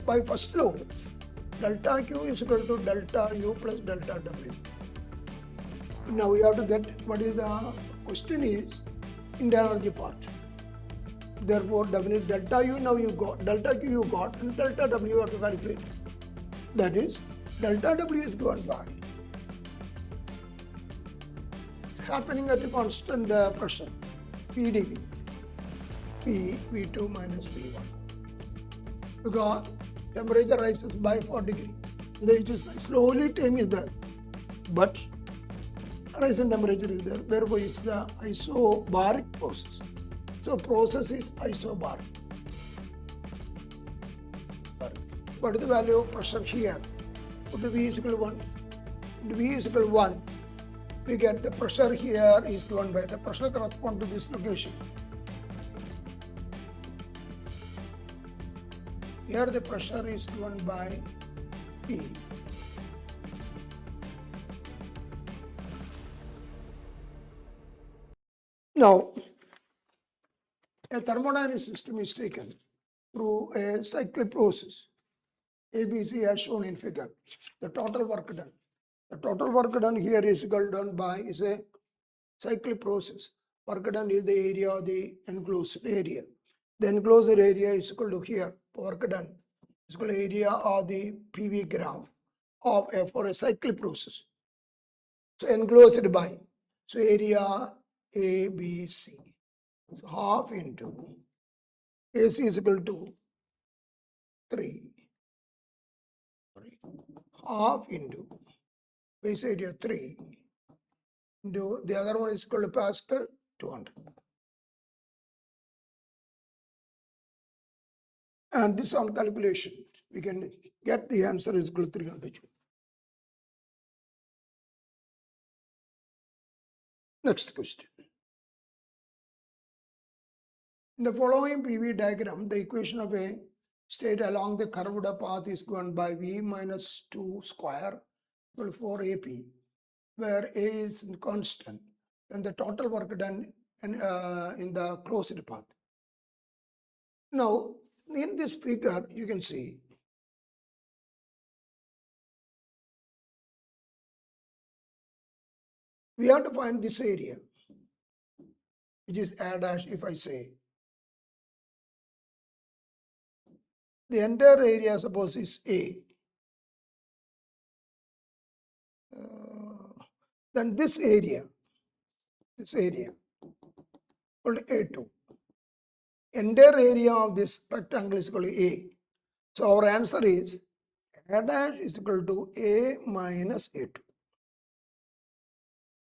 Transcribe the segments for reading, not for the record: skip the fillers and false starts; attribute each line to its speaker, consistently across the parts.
Speaker 1: by first law, delta Q is equal to delta U plus delta W. Now we have to get what is the question is internal energy part. Therefore, definitely delta U now you got, delta Q you got, and delta W you have to calculate. That is, delta W is given by happening at a constant pressure, PdV, P V2 minus V1. Because temperature rises by 4 degrees. It is slowly time is there, but rise in temperature is there. Therefore, it's the isobaric process. So, process is isobaric. What is the value of pressure here? Put V is equal to 1. Put V is equal to 1. We get the pressure here is given by the pressure correspond to this location. Here the pressure is given by P. Now, a thermodynamic system is taken through a cyclic process. ABC as shown in figure. The total work done. The total work done here is equal done by is a cyclic process. Work done is the area of the enclosed area. The enclosed area is equal to here. Work done is equal to area of the PV graph of for a cyclic process. So enclosed by, so area ABC. So half into AC is equal to 3. Half into base area 3 into the other one is equal to Pascal 200. And this on calculation, we can get the answer is equal to 300 Joule. Next question. In the following PV diagram, the equation of a state along the curved path is given by V minus 2 square equal to 4 AP, where A is constant and the total work done in the closed path. Now, in this figure, you can see we have to find this area, which is A dash if I say. The entire area, suppose, is A. Then this area equal to A2. Entire area of this rectangle is equal to A. So our answer is A dash is equal to A minus A2.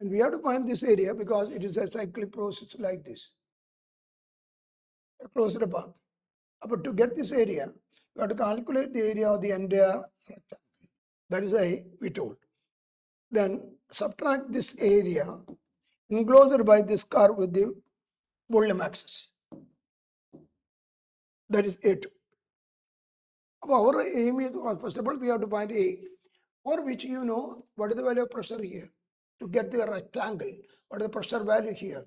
Speaker 1: And we have to find this area because it is a cyclic process like this. A closed path. But to get this area, we have to calculate the area of the entire rectangle. That is A, we told. Then subtract this area enclosed by this curve with the volume axis. That is A2. Our aim is, first of all, we have to find A, for which you know what is the value of pressure here. To get the rectangle, what is the pressure value here?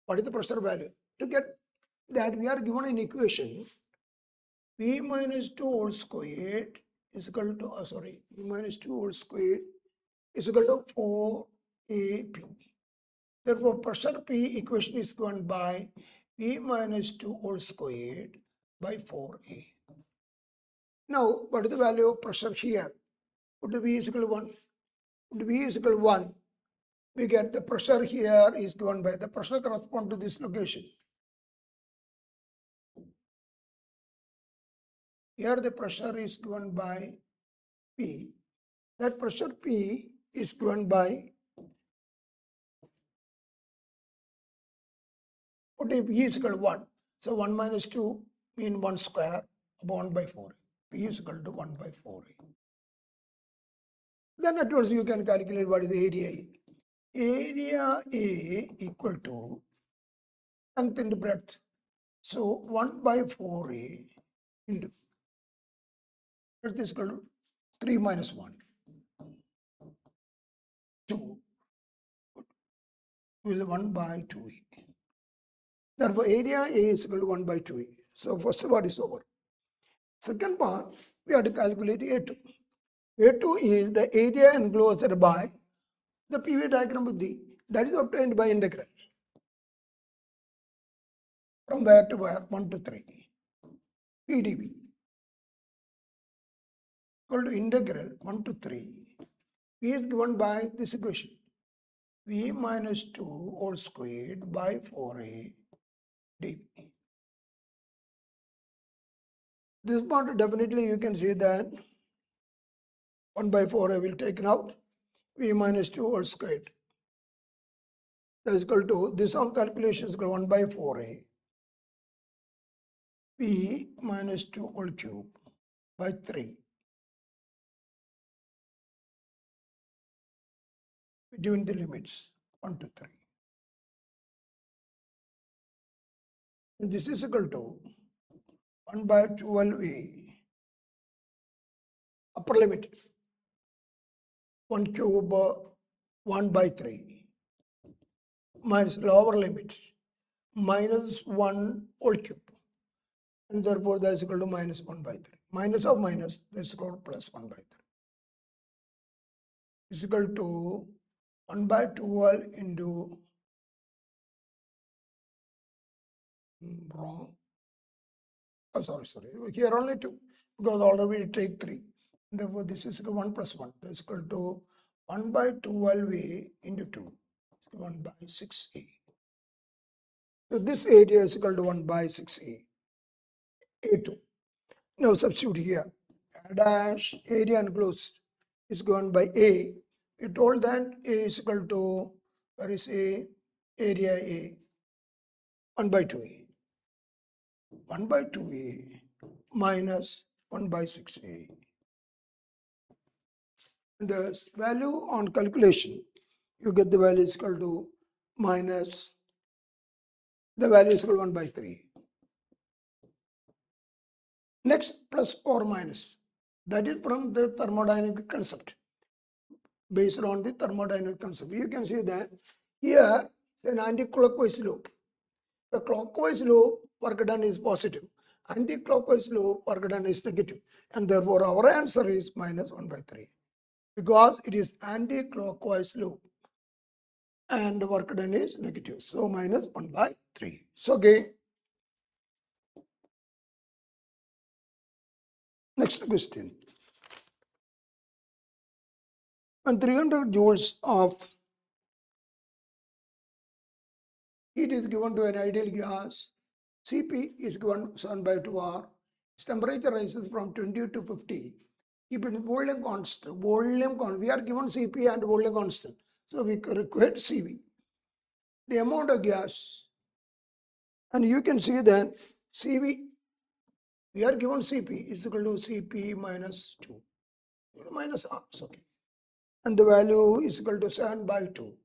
Speaker 1: What is the pressure value? To get that, we are given an equation V minus 2 whole squared is equal to, V minus 2 whole squared is equal to 4 AP. Therefore, pressure P equation is given by V minus 2 whole squared by 4A. Now, what is the value of pressure here? Put the V is equal to 1. Put V is equal to 1. We get the pressure here is given by the pressure correspond to this location. Here the pressure is given by P. That pressure P is given by, put if E is equal to 1. So 1 minus 2 means 1 square upon by 4. P is equal to 1 by 4. Then at once you can calculate what is the area A. Area A equal to length into breadth. So 1 by 4A into breadth is equal to 3 minus 1. 2. Will 1 by 2A. Therefore, area A is equal to 1 by 2A. So first part is over. Second part, we have to calculate A2. A2 is the area enclosed by the PV diagram buddhi that is obtained by integral. From where to where? 1 to 3. PdV equal to integral 1 to 3. V is given by this equation. V minus 2 whole squared by 4a dV. This part definitely you can see that 1 by 4a will taken out. V minus 2 whole squared. That is equal to, this on calculations 1 by 4a. V minus 2 whole cube by 3. Between the limits 1 to 3. And this is equal to 1 by 12a upper limit 1 cube 1 by 3 minus lower limit minus 1 whole cube, and therefore that is equal to minus 1 by 3. Minus of minus, that is equal to plus 1 by 3. Is equal to 1 by 12 into wrong. Oh, sorry. Here only 2 because already we take 3. Therefore, this is equal to 1 plus 1. That is equal to 1 by 12a into 2. 1 by 6a. So this area is equal to 1 by 6a. A2. Now substitute here. A dash area enclosed is given by A. We told that A is equal to, where is A? Area A. 1 by 2a. 1 by 2a minus 1 by 6a. The value on calculation, you get the value is equal to minus, the value is equal to 1 by 3. Next, plus or minus. That is from the thermodynamic concept. Based on the thermodynamic concept, you can see that here an anti-clockwise loop. The clockwise loop work done is positive. Anti-clockwise loop work done is negative. And therefore our answer is minus 1 by 3. Because it is anti-clockwise loop. And work done is negative. So minus 1 by 3. So okay. Next question. When 300 joules of heat is given to an ideal gas, Cp is given 7 by 2R. Its temperature rises from 20 to 50. Keep it volume constant. We are given Cp and volume constant. So we require Cv. The amount of gas. And you can see that Cv, we are given Cp is equal to Cp minus 2. Minus R. Okay. And the value is equal to 7 by 2.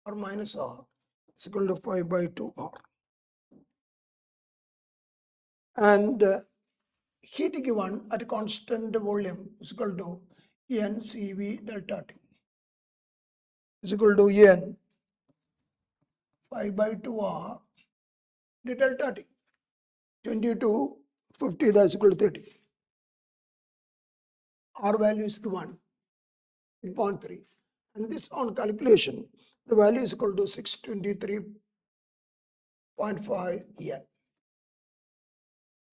Speaker 1: Or minus R is equal to 5 by 2R. And heat given at constant volume is equal to NCV delta T is equal to N 5 by 2R delta T. 20 to 50, that is equal to 30. R value is given 0.3. And this on calculation, the value is equal to 623.5 N.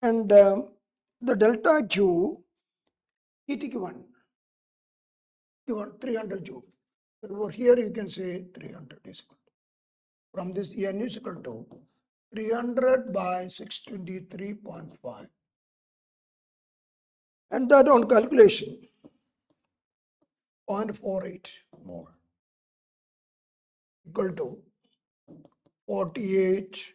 Speaker 1: And the delta Q heat given 300 joule. Over here you can say 300 is equal to. From this N is equal to 300 by 623.5. And that on calculation 0.48 more equal to 48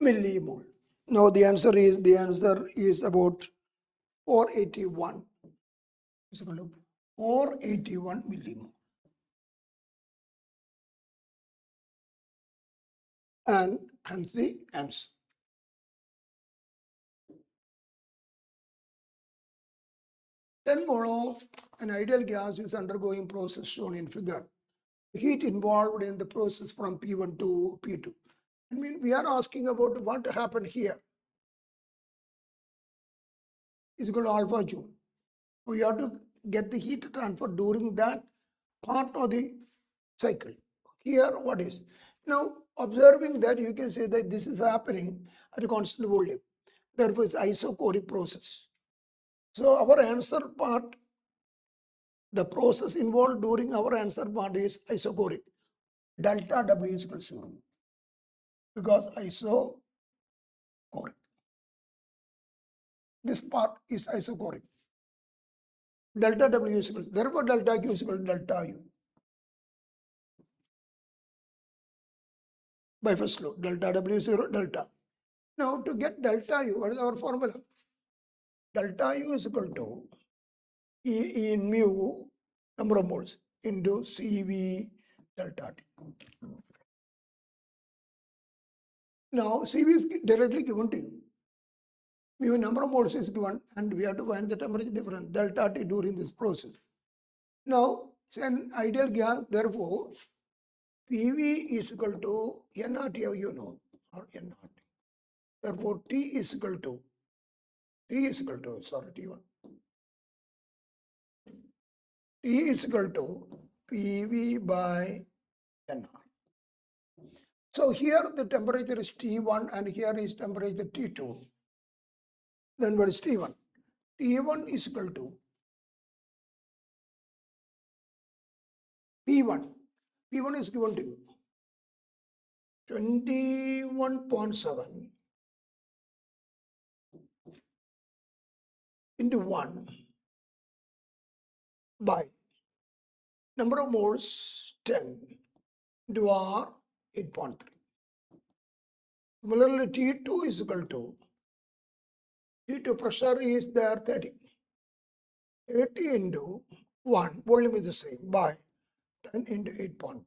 Speaker 1: millimole. Now the answer is about 481. Is equal to 481 millimole. And hence the answer. Ten mole of an ideal gas is undergoing process shown in figure. The heat involved in the process from P1 to P2. I mean, we are asking about what happened here is equal to alpha joule. We have to get the heat transfer during that part of the cycle. Here, what is? Now, observing that, you can say that this is happening at a constant volume. Therefore, it's isochoric process. So, our answer part, the process involved during our answer part is isochoric. Delta W is equal to 0 because isochoric. This part is isochoric. Delta W is equal to, therefore, delta Q is equal to delta U. By first law, delta W is 0, delta. Now, to get delta U, what is our formula? Delta U is equal to E in mu, number of moles, into CV delta T. Now, CV is directly given to you. Mu number of moles is given, and we have to find the temperature difference, delta T, during this process. Now, it's an ideal gas, therefore, PV is equal to NRT, you know, or NRT. Therefore, T is equal to, sorry, T1. T is equal to PV by NR. So here the temperature is T1 and here is temperature T2. Then what is T1? T1 is equal to P1. P1 is given to you 21.7 into 1 by number of moles 10 into R 8.3. Similarly, T2 is equal to T2 pressure is there 30. 30 into 1, volume is the same, by 10 into 8.3.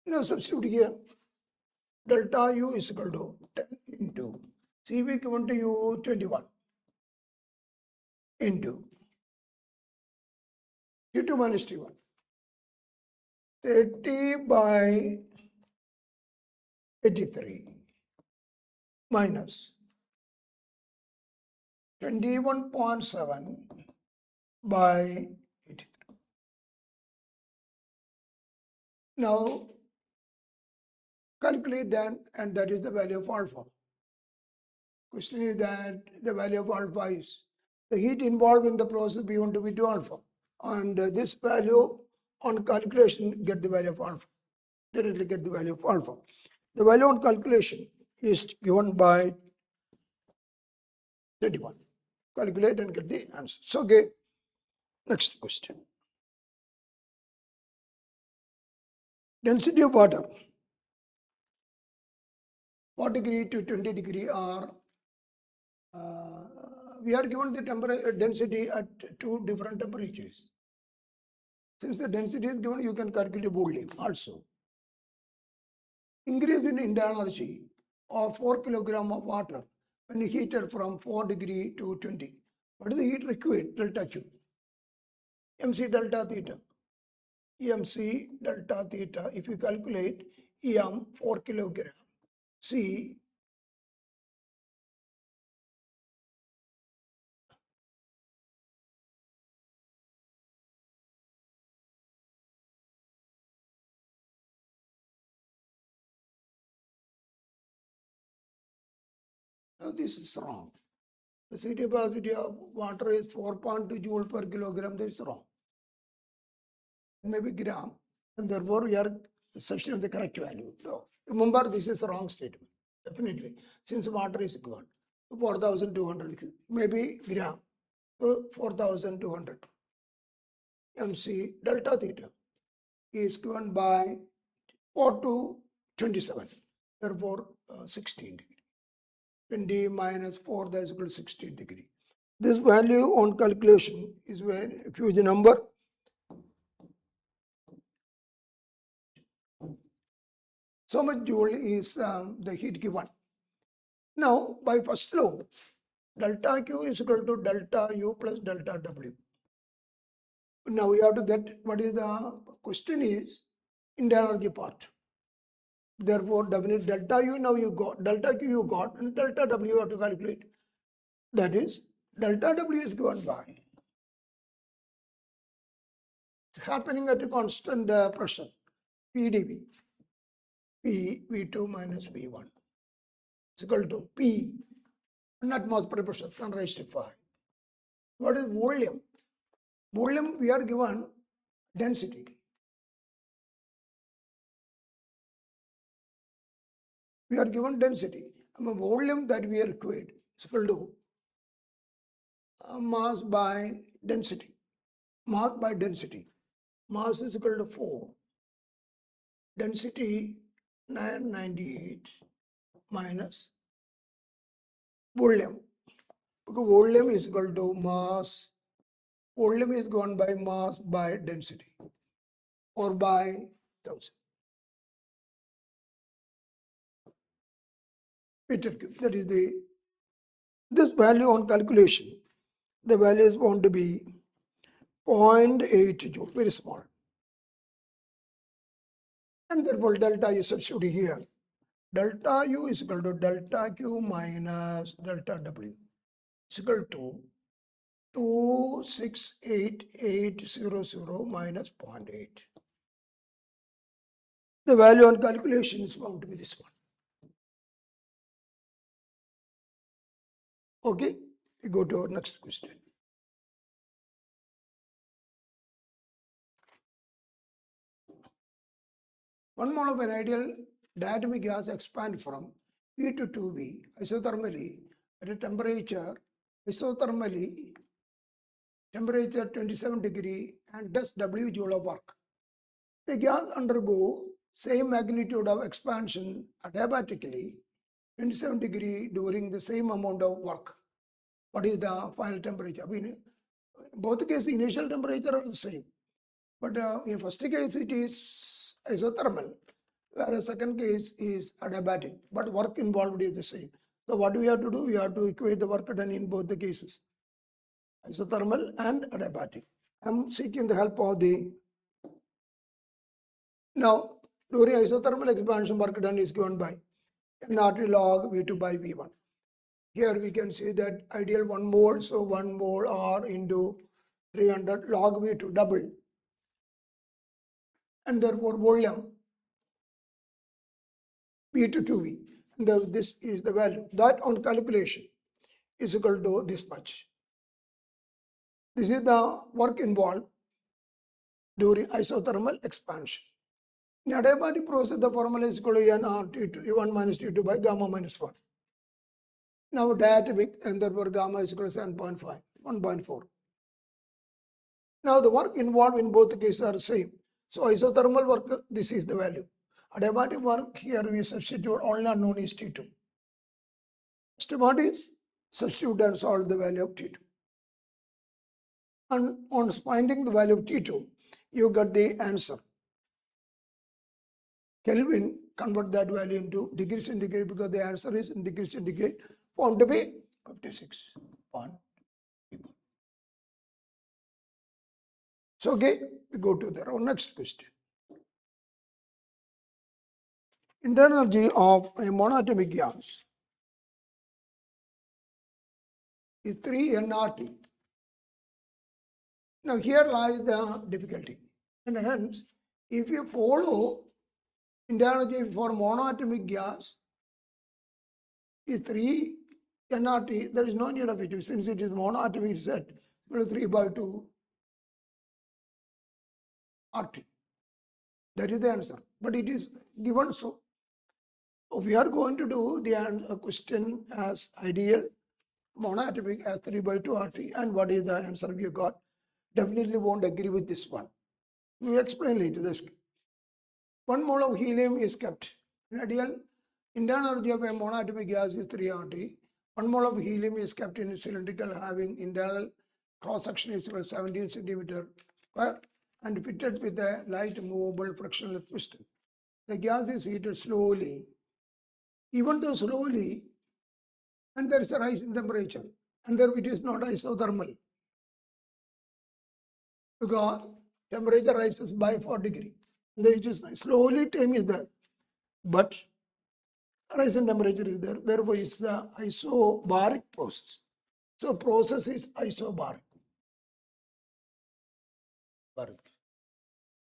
Speaker 1: Now substitute here, delta U is equal to 10 into CV given to you 21 into T2 minus T1. 30 by 83 minus 21.7 by 83. Now calculate that, and that is the value of alpha. Question is that the value of alpha is the heat involved in the process B1 to B2 alpha, and this value on calculation get the value of alpha. Directly get the value of alpha. The value on calculation is given by 31. Calculate and get the answer. So, okay, next question. Density of water, 4 degree to 20 degree are, we are given the temperature density at 2 different temperatures. Since the density is given, you can calculate volume also. Increase in internal energy of 4 kilogram of water when heated from 4 degree to 20. What is the heat required? Delta Q. MC delta theta. MC delta theta. If you calculate EM 4 kilogram, C now this is wrong. The C capacity of water is 4.2 joule per kilogram. That is wrong. Maybe gram, and therefore we are substituting the correct value. No. Remember, this is a wrong statement. Definitely, since water is given 4,200, maybe gram, so 4,200. MC delta theta is given by 4 to 27, therefore 16 degree. 20 minus 4, that is equal to 16 degree. This value on calculation is when, if you use the number, so much joule is the heat given. Now, by first law, delta Q is equal to delta U plus delta W. Now we have to get what is the question is internal energy part. Therefore, definite delta U now you got, delta Q you got, and delta W you have to calculate. That is, delta W is given by, it's happening at a constant pressure, PdV, P V2 minus V1 is equal to P, and atmospheric pressure, 10 raised to 5. What is volume? Volume we are given density. We are given density. Volume that we are required is equal to mass by density. Mass by density. Mass is equal to 4. Density 998 minus volume. Because volume is equal to mass. Volume is given by mass by density or by 1000 meter cube. That is this value on calculation. The value is going to be 0.8 joule, very small. And therefore delta U substitute here. Delta U is equal to delta Q minus delta W is equal to 268,800 minus 0.8. The value on calculation is bound to be this one. Okay, we go to our next question. One mole of an ideal diatomic gas expands from E to 2V isothermally at a temperature 27 degree and does W joule of work. The gas undergo same magnitude of expansion adiabatically 27 degree during the same amount of work. What is the final temperature? I mean, both cases initial temperature are the same, but in first case it is isothermal, whereas second case is adiabatic, but work involved is the same. So what we have to do? We have to equate the work done in both the cases, isothermal and adiabatic. I am seeking the help of the. Now, during isothermal expansion, work done is given by nRT log V2 by V1. Here we can see that ideal 1 mole, so 1 mole R into 300 log V2 double. And therefore volume V to 2V. And this is the value. That on calculation is equal to this much. This is the work involved during isothermal expansion. In adiabatic process, the formula is equal to nRT1 minus T2 by gamma minus 1. Now diatomic, and therefore gamma is equal to 7.5, 1.4. Now the work involved in both cases are the same. So isothermal work, this is the value. Adiabatic work, here we substitute all not known is T2. Next what is? Substitute and solve the value of T2. And on finding the value of T2, you get the answer. Kelvin, convert that value into degree centigrade because the answer is in degree centigrade, found to be 56.3. So, okay, we go to our next question. Internal energy of a monatomic gas is 3 nRT. Now, here lies the difficulty. And hence, if you follow internal energy for monoatomic gas is 3 nRT, there is no need of it. Since it is monoatomic, it's at 3 by 2 RT. That is the answer. But it is given so. We are going to do the question as ideal monoatomic as 3 by 2 RT. And what is the answer we got? Definitely won't agree with this one. We will explain later this. 1 mole of helium is kept. In ideal, internal energy of a monoatomic gas is 3 RT. 1 mole of helium is kept in a cylindrical having internal cross section is equal to 17 centimeter square and fitted with a light movable frictionless piston. The gas is heated slowly, even though slowly, and there is a rise in temperature, and there it is not isothermal because temperature rises by 4 degrees. There it is slowly time is there. but rise in temperature is there. Therefore, it's the isobaric process. So process is isobaric.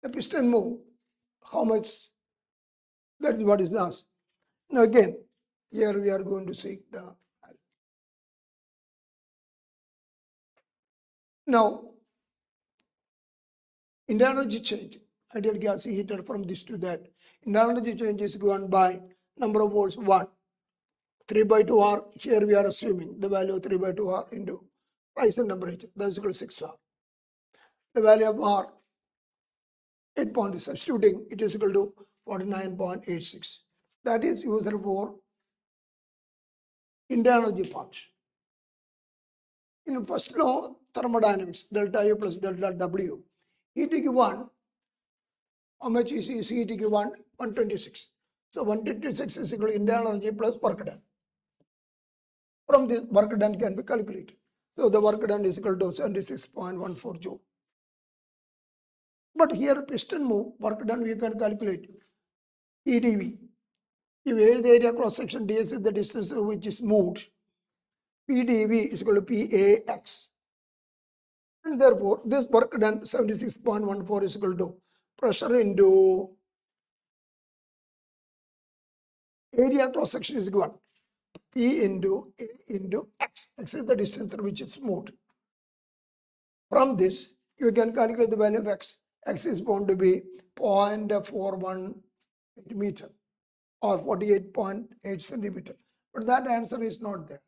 Speaker 1: The piston move, how much? That is what is asked. Now again, here we are going to seek the. Now, internal energy change. Ideal gas is heated from this to that. Internal energy change is given by number of moles 1. 3 by 2 R. Here we are assuming the value of 3 by 2 R into rise in temperature. That is equal to 6 R. The value of R, 8 point substituting, it is equal to 49.86. That is used for internal energy part. In first law, thermodynamics, delta U plus delta W, heat given, how much is heat given? 126. So 126 is equal to internal energy plus work done. From this, work done can be calculated. So the work done is equal to 76.14 joule. But here piston move, work done we can calculate PdV. If A is the area cross section, dx is the distance which is moved, PdV is equal to PAX. And therefore, this work done 76.14 is equal to pressure into area cross section is given. P into A into X. X is the distance through which it's moved. From this, you can calculate the value of X. X is going to be 0.41 meter or 48.8 centimeter. But that answer is not there.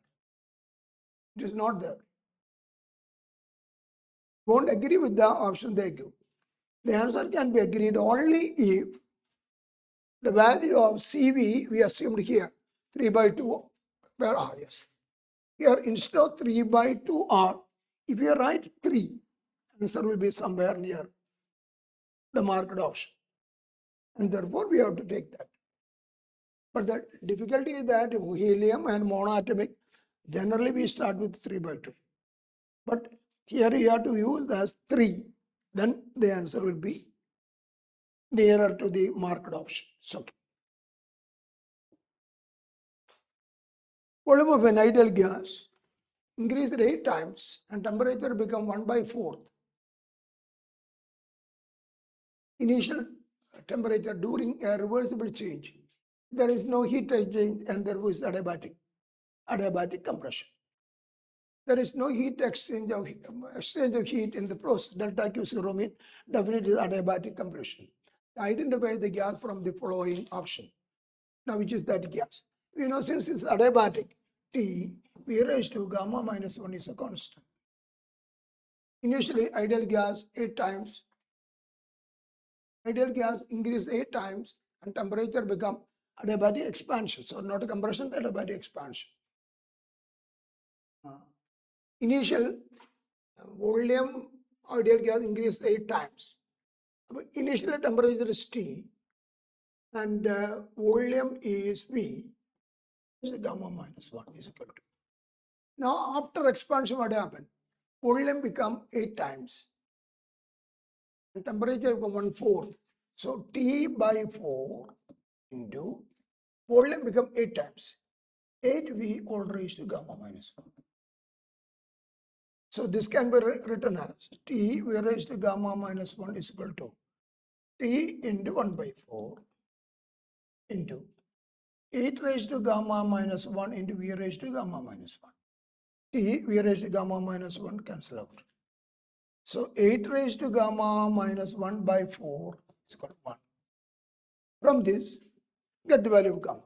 Speaker 1: It is not there. Won't agree with the option they give. The answer can be agreed only if the value of CV we assumed here 3 by 2 where R, yes. Here instead of 3 by 2 R, if you write 3, answer will be somewhere near the marked option. And therefore we have to take that. But the difficulty is that helium and monoatomic, generally we start with 3 by 2. But here you have to use as 3, then the answer will be nearer to the marked option. So, volume of an ideal gas increased 8 times and temperature become 1 by 4th. Initial temperature during a reversible change. There is no heat exchange and there was adiabatic compression. There is no heat exchange of heat in the process. Delta Q0 mean definitely adiabatic compression. Identify the gas from the following option. Now, which is that gas? We know since it's adiabatic, T V raised to gamma minus 1 is a constant. Initially, ideal gas 8 times. Ideal gas increase 8 times and temperature become adiabatic expansion. So, not a compression, adiabatic expansion. Initial volume ideal gas increase 8 times. Initial temperature is T and volume is V. Is gamma minus 1 is equal to. Now, after expansion, what happened? Volume become 8 times. And temperature become 1/4. So, T by 4 into volume become 8 times. 8V all raised to gamma minus 1. So, this can be written as T V raised to gamma minus 1 is equal to T into 1 by 4 into 8 raised to gamma minus 1 into V raised to gamma minus 1. T V raised to gamma minus 1 cancel out. So 8 raised to gamma minus 1 by 4 is equal to 1. From this, get the value of gamma.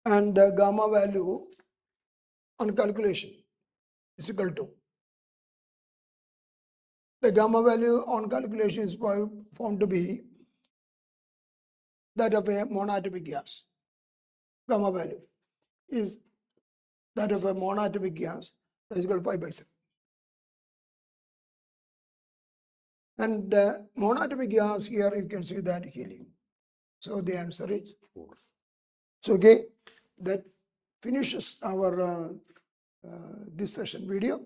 Speaker 1: And the gamma value on calculation is equal to. The gamma value on calculation is found to be that of a monoatomic gas. Gamma value is that of a monoatomic gas that is equal to 5 by 3. And monoatomic gas here you can see that helium. So the answer is 4. So okay, that finishes our this session video.